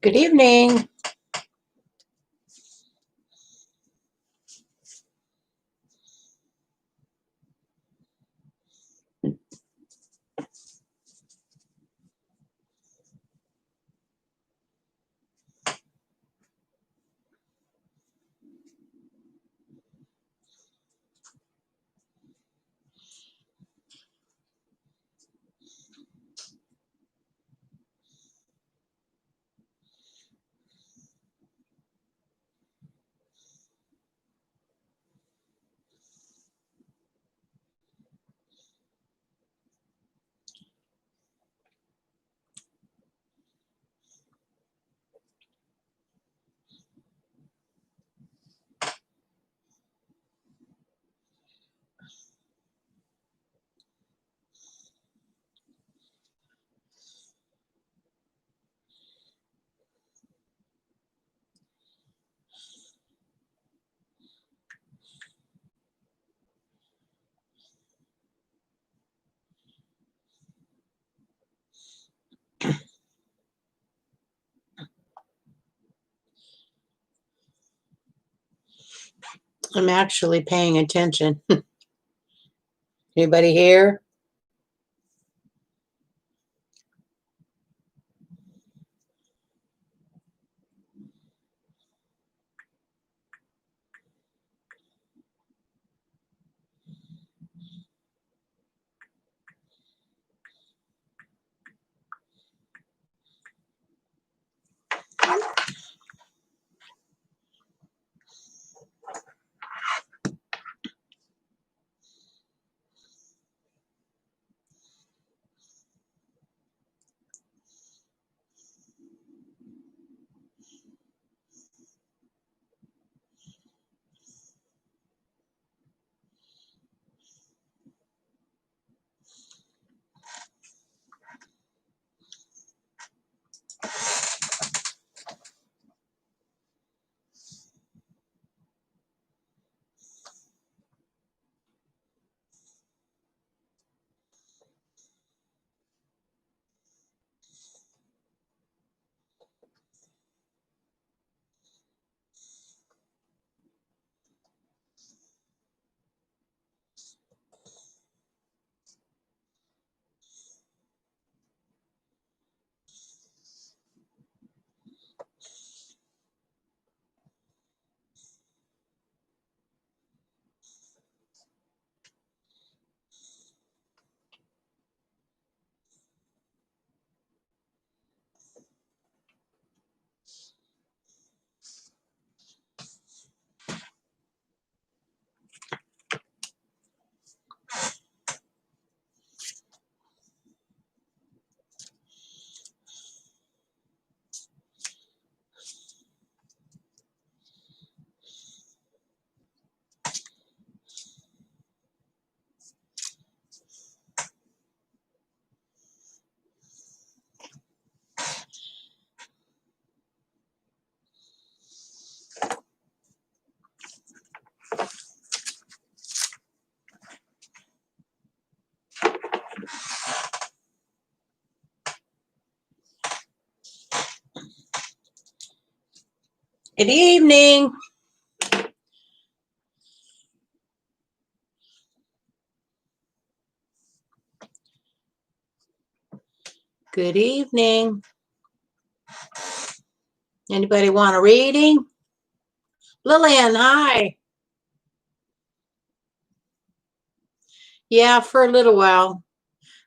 Good evening. I'm actually paying attention. Anybody here? Good evening. Good evening. Anybody want a reading? Lillian, hi. Yeah, for a little while.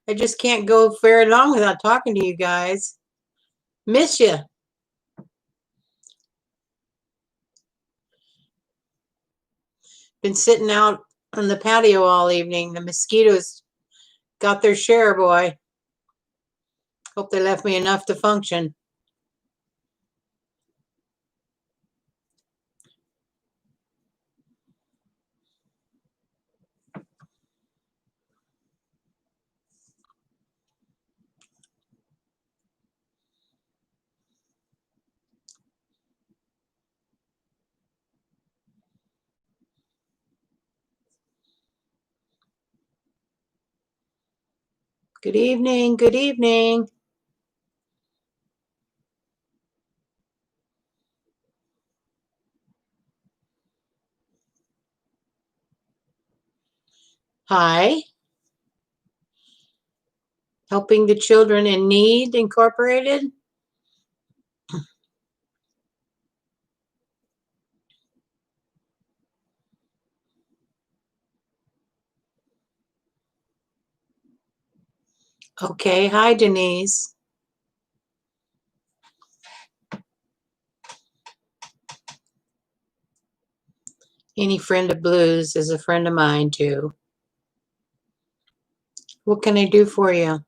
I just can't go very long without talking to you guys. Miss you. Been sitting out on the patio all evening. The mosquitoes got their share, boy. Hope they left me enough to function. Good evening. Good evening. Hi. Helping the Children in Need Incorporated. Okay. Hi, Denise. Any friend of Blues is a friend of mine, too. What can I do for you?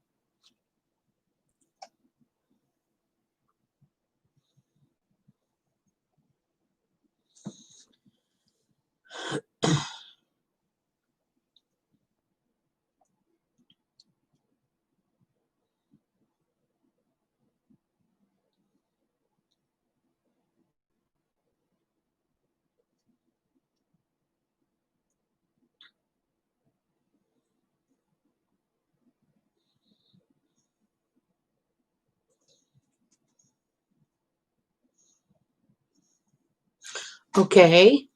Okay.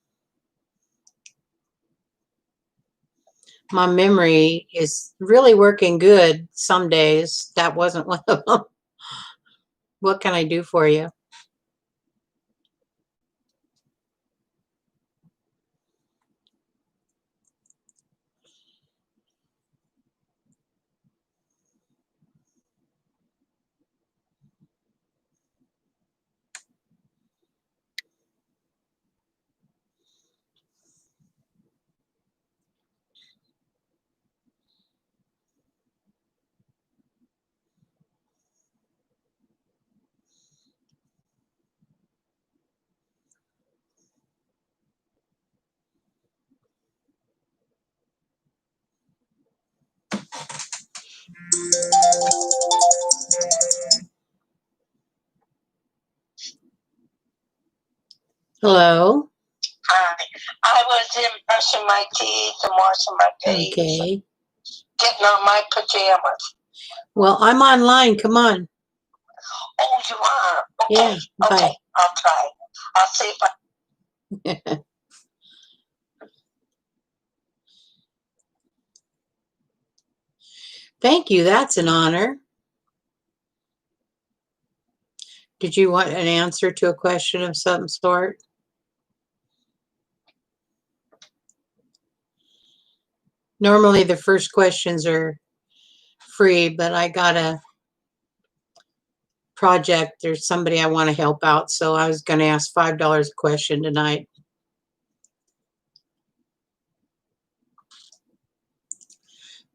My memory is really working good some days. That wasn't one of them. What can I do for you? Hello? Hi. I was in brushing my teeth and washing my face. Okay. Getting on my pajamas. Well, I'm online. Come on. Oh, you are? Okay. Yeah. Okay. Bye. I'll try. I'll see if I. Thank you. That's an honor. Did you want an answer to a question of some sort? Normally the first questions are free, but I got a project. There's somebody I want to help out, so I was going to ask $5 a question tonight.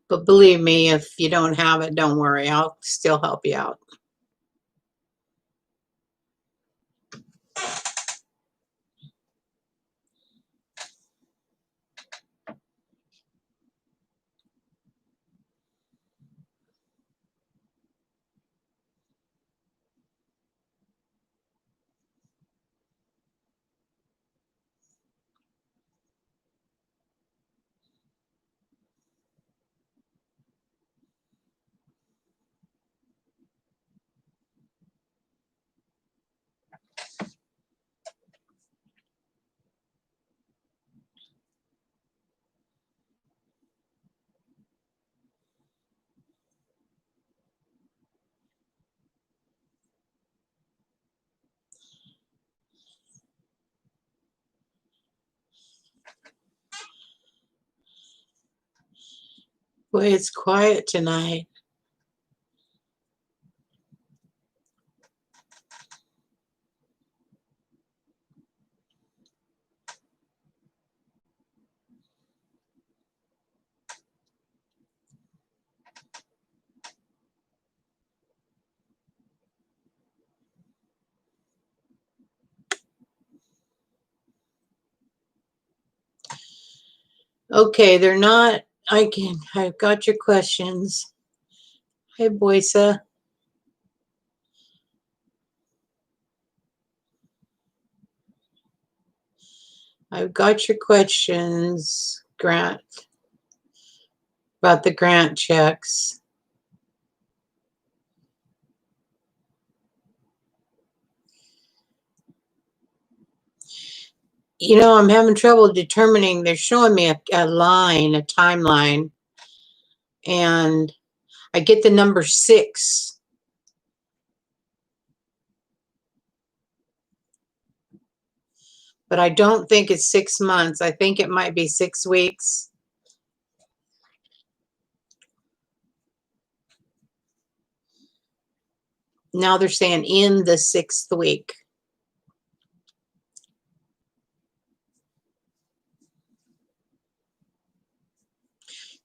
But believe me, if you don't have it, don't worry. I'll still help you out. Boy, it's quiet tonight. Okay, they're not. I've got your questions. Hey, Boysa. I've got your questions, Grant, about the grant checks. You know, I'm having trouble determining. They're showing me a line, a timeline, and I get the number 6. But I don't think it's 6 months. I think it might be 6 weeks. Now they're saying in the 6th week.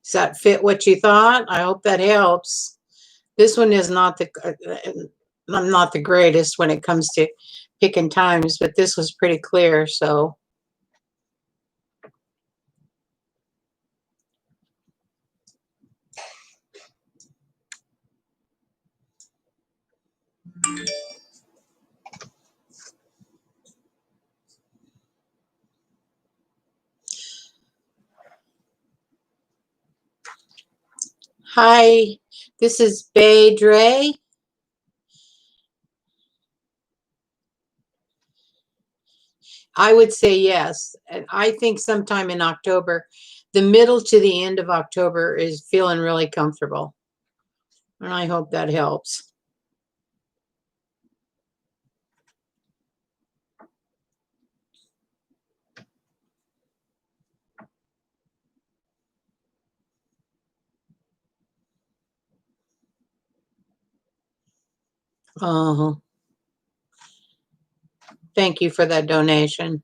Does that fit what you thought? I hope that helps. This one is not I'm not the greatest when it comes to picking times, but this was pretty clear, so. Hi, this is Bay Dre. I would say yes. And I think sometime in October, the middle to the end of October is feeling really comfortable. And I hope that helps. Thank you for that donation.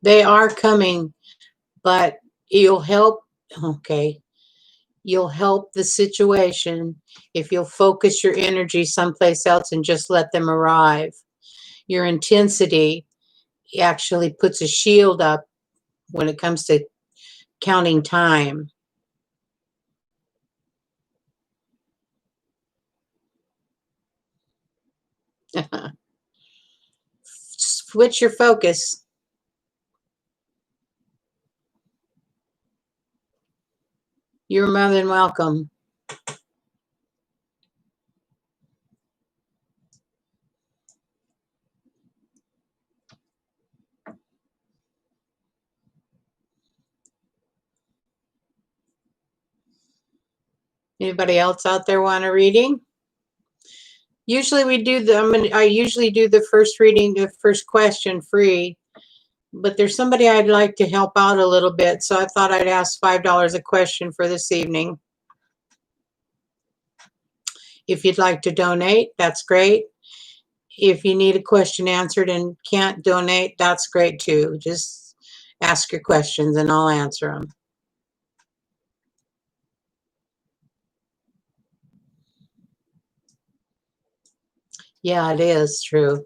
They are coming, but you'll help. Okay. You'll help the situation if you'll focus your energy someplace else and just let them arrive. Your intensity actually puts a shield up when it comes to counting time. Switch your focus. You're more than welcome. Anybody else out there want a reading? Usually we do I usually do the first reading, the first question free, but there's somebody I'd like to help out a little bit, so I thought I'd ask $5 a question for this evening. If you'd like to donate, that's great. If you need a question answered and can't donate, that's great too. Just ask your questions and I'll answer them. Yeah, it is true.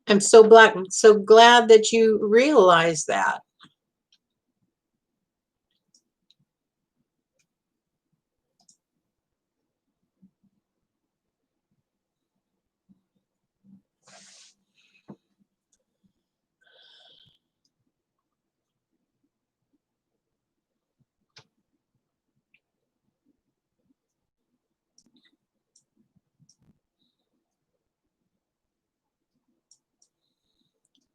I'm so glad that you realize that.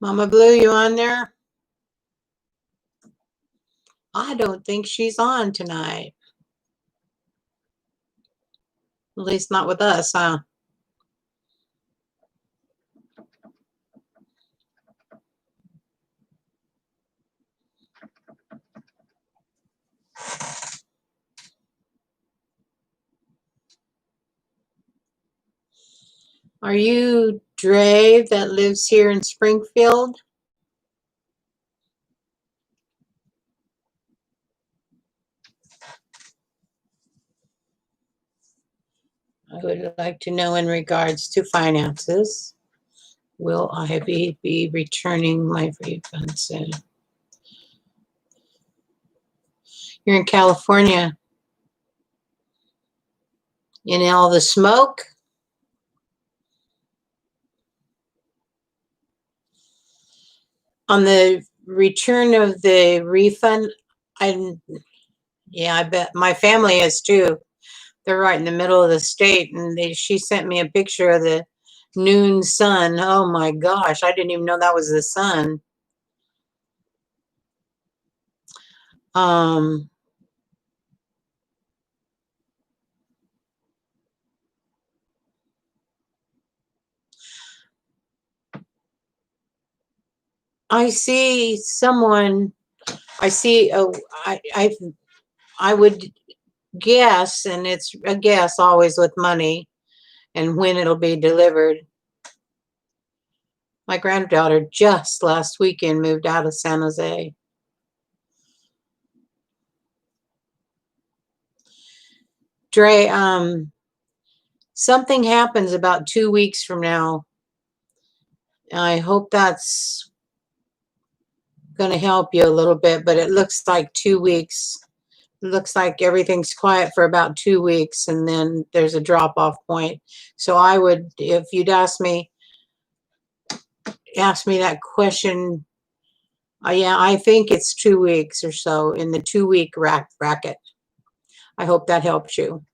Mama Blue, you on there? I don't think she's on tonight. At least not with us, huh? Are you Dre that lives here in Springfield? I would like to know in regards to finances. Will I be returning my refund soon? here in California. In all the smoke. On the return of the refund, I bet my family is too. They're right in the middle of the state, and she sent me a picture of the noon sun. Oh my gosh, I didn't even know that was the sun. I see someone. I would guess, and it's a guess always with money and when it'll be delivered. My granddaughter just last weekend moved out of San Jose. Dre, something happens about 2 weeks from now. I hope that's going to help you a little bit, but it looks like 2 weeks. It looks like everything's quiet for about 2 weeks, and then there's a drop-off point. So I would, if you'd ask me that question, yeah, I think it's 2 weeks or so, in the 2-week bracket. I hope that helps you.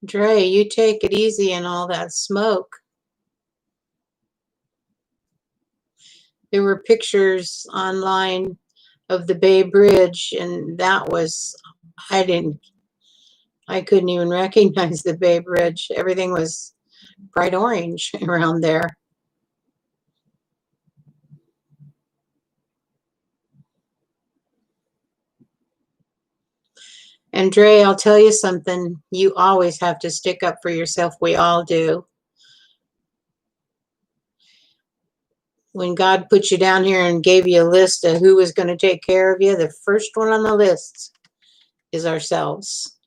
Dre, you take it easy in all that smoke. There were pictures online of the Bay Bridge, and that was, I couldn't even recognize the Bay Bridge. Everything was bright orange around there. And Dre, I'll tell you something. You always have to stick up for yourself. We all do. When God put you down here and gave you a list of who was going to take care of you, the first one on the list is ourselves.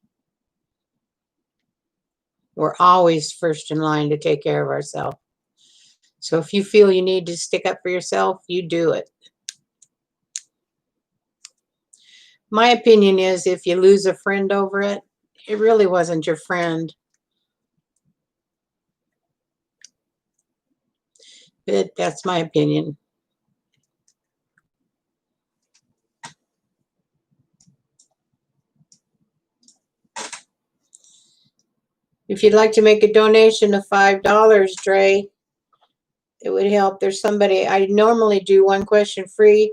We're always first in line to take care of ourselves. So if you feel you need to stick up for yourself, you do it. My opinion is if you lose a friend over it, it really wasn't your friend. But that's my opinion. If you'd like to make a donation of $5, Dre, it would help. There's somebody, I normally do one question free,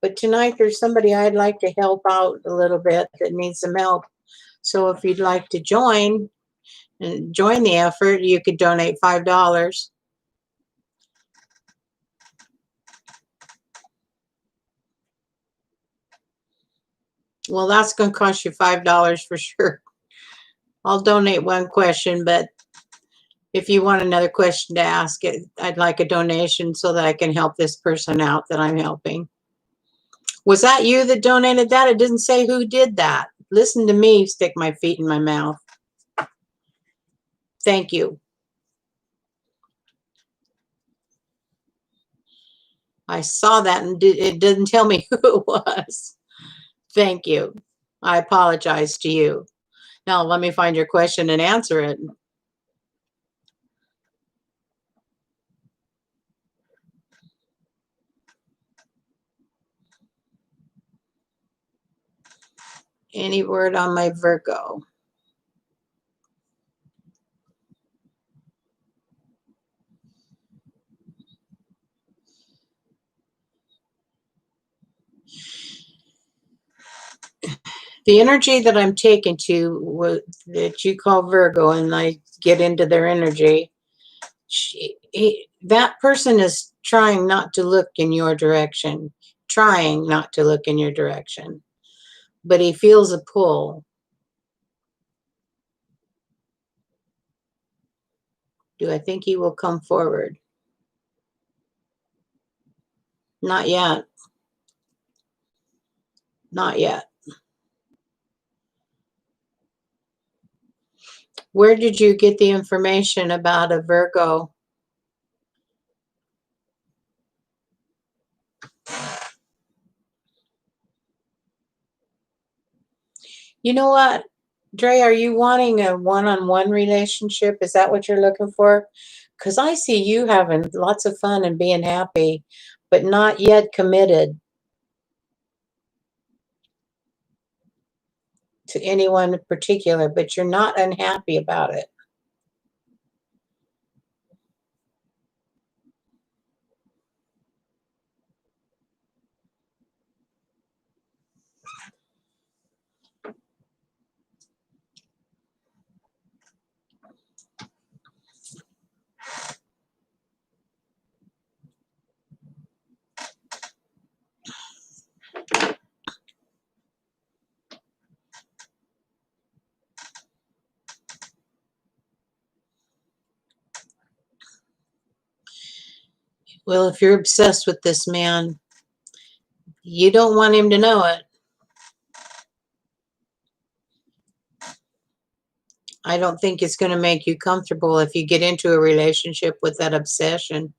but tonight there's somebody I'd like to help out a little bit that needs some help. So if you'd like to join the effort, you could donate $5. Well, that's going to cost you $5 for sure. I'll donate one question, but if you want another question to ask, I'd like a donation so that I can help this person out that I'm helping. Was that you that donated that? It didn't say who did that. Listen to me stick my feet in my mouth. Thank you. I saw that and it didn't tell me who it was. Thank you. I apologize to you. Now let me find your question and answer it. Any word on my Virgo? The energy that I'm taken to, that you call Virgo, and I get into their energy, that person is trying not to look in your direction, trying not to look in your direction, but he feels a pull. Do I think he will come forward? Not yet. Not yet. Where did you get the information about a Virgo? You know what, Dre, are you wanting a one-on-one relationship? Is that what you're looking for? Because I see you having lots of fun and being happy, but not yet committed to anyone in particular, but you're not unhappy about it. Well, if you're obsessed with this man, you don't want him to know it. I don't think it's going to make you comfortable if you get into a relationship with that obsession.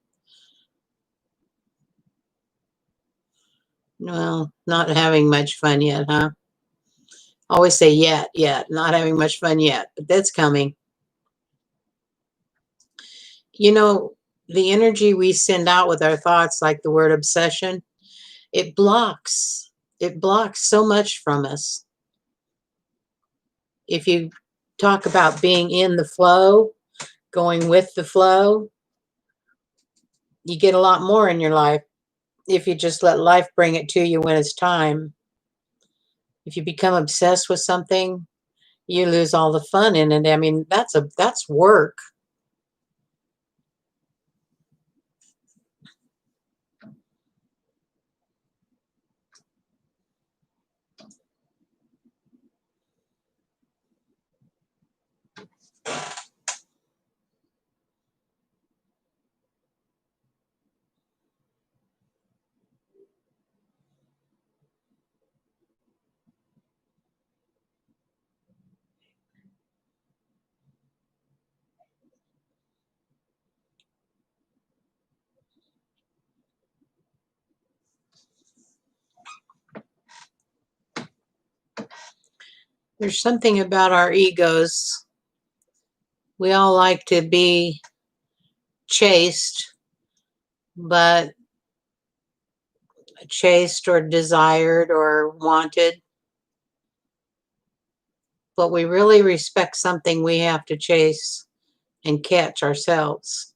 Well, not having much fun yet, huh? Always say yet, not having much fun yet, but that's coming. You know, the energy we send out with our thoughts, like the word obsession, it blocks so much from us. If you talk about being in the flow, going with the flow, you get a lot more in your life if you just let life bring it to you when it's time. If you become obsessed with something, you lose all the fun in it. I mean, that's work. There's something about our egos. We all like to be chased, but chased or desired or wanted. But we really respect something we have to chase and catch ourselves.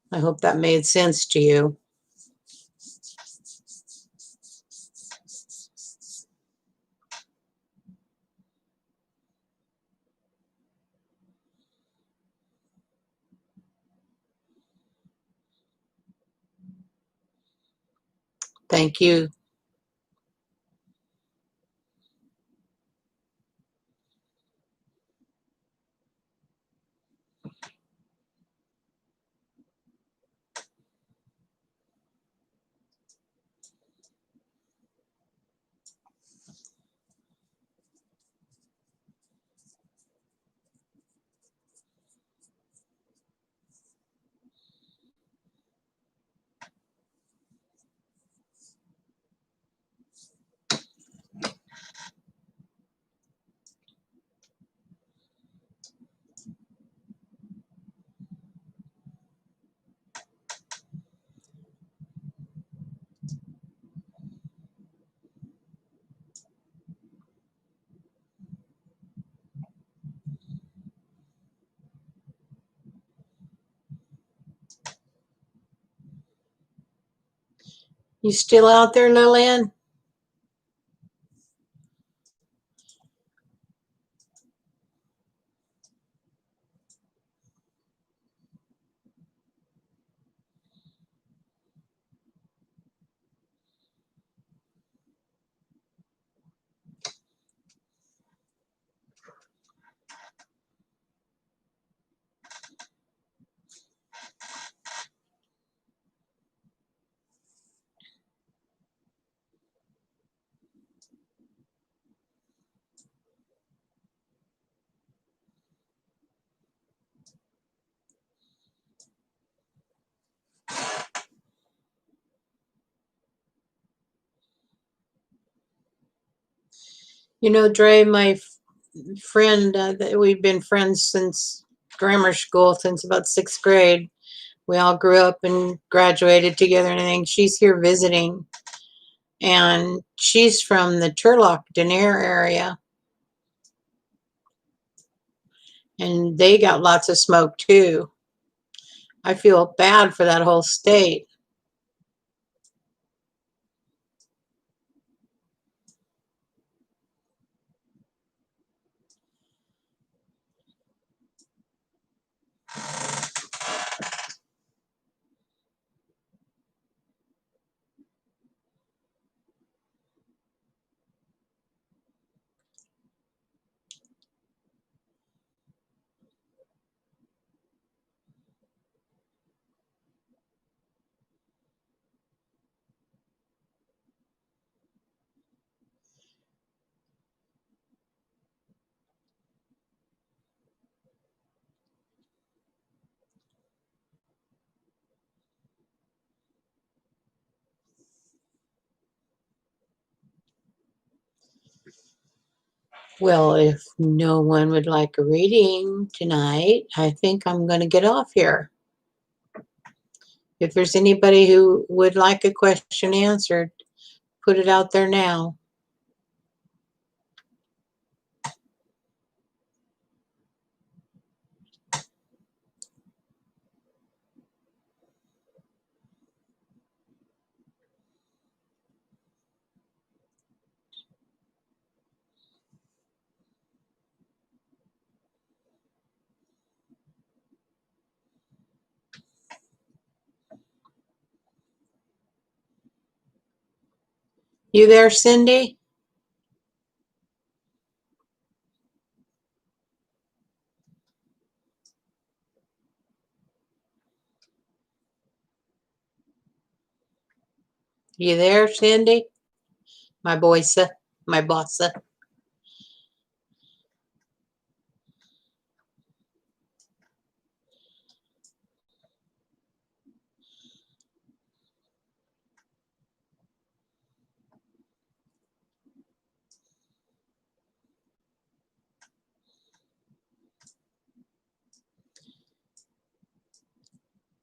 I hope that made sense to you. Thank you. You still out there, Lillian? You know, Dre, my friend, we've been friends since grammar school, since about 6th grade. We all grew up and graduated together and everything. She's here visiting. And she's from the Turlock, Denair area. And they got lots of smoke too. I feel bad for that whole state. Well, if no one would like a reading tonight, I think I'm going to get off here. If there's anybody who would like a question answered, put it out there now. You there, Cindy? You there, Cindy? My boysa, my bossa.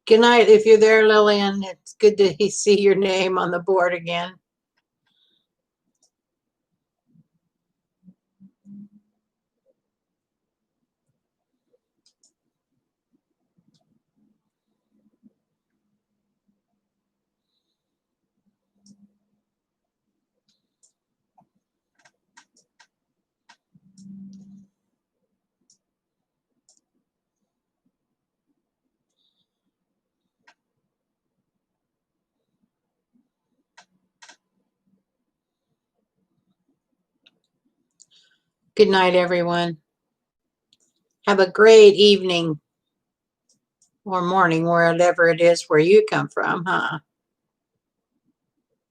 Good night. If you're there, Lillian, it's good to see your name on the board again. Good night, everyone. Have a great evening or morning, wherever it is where you come from, huh?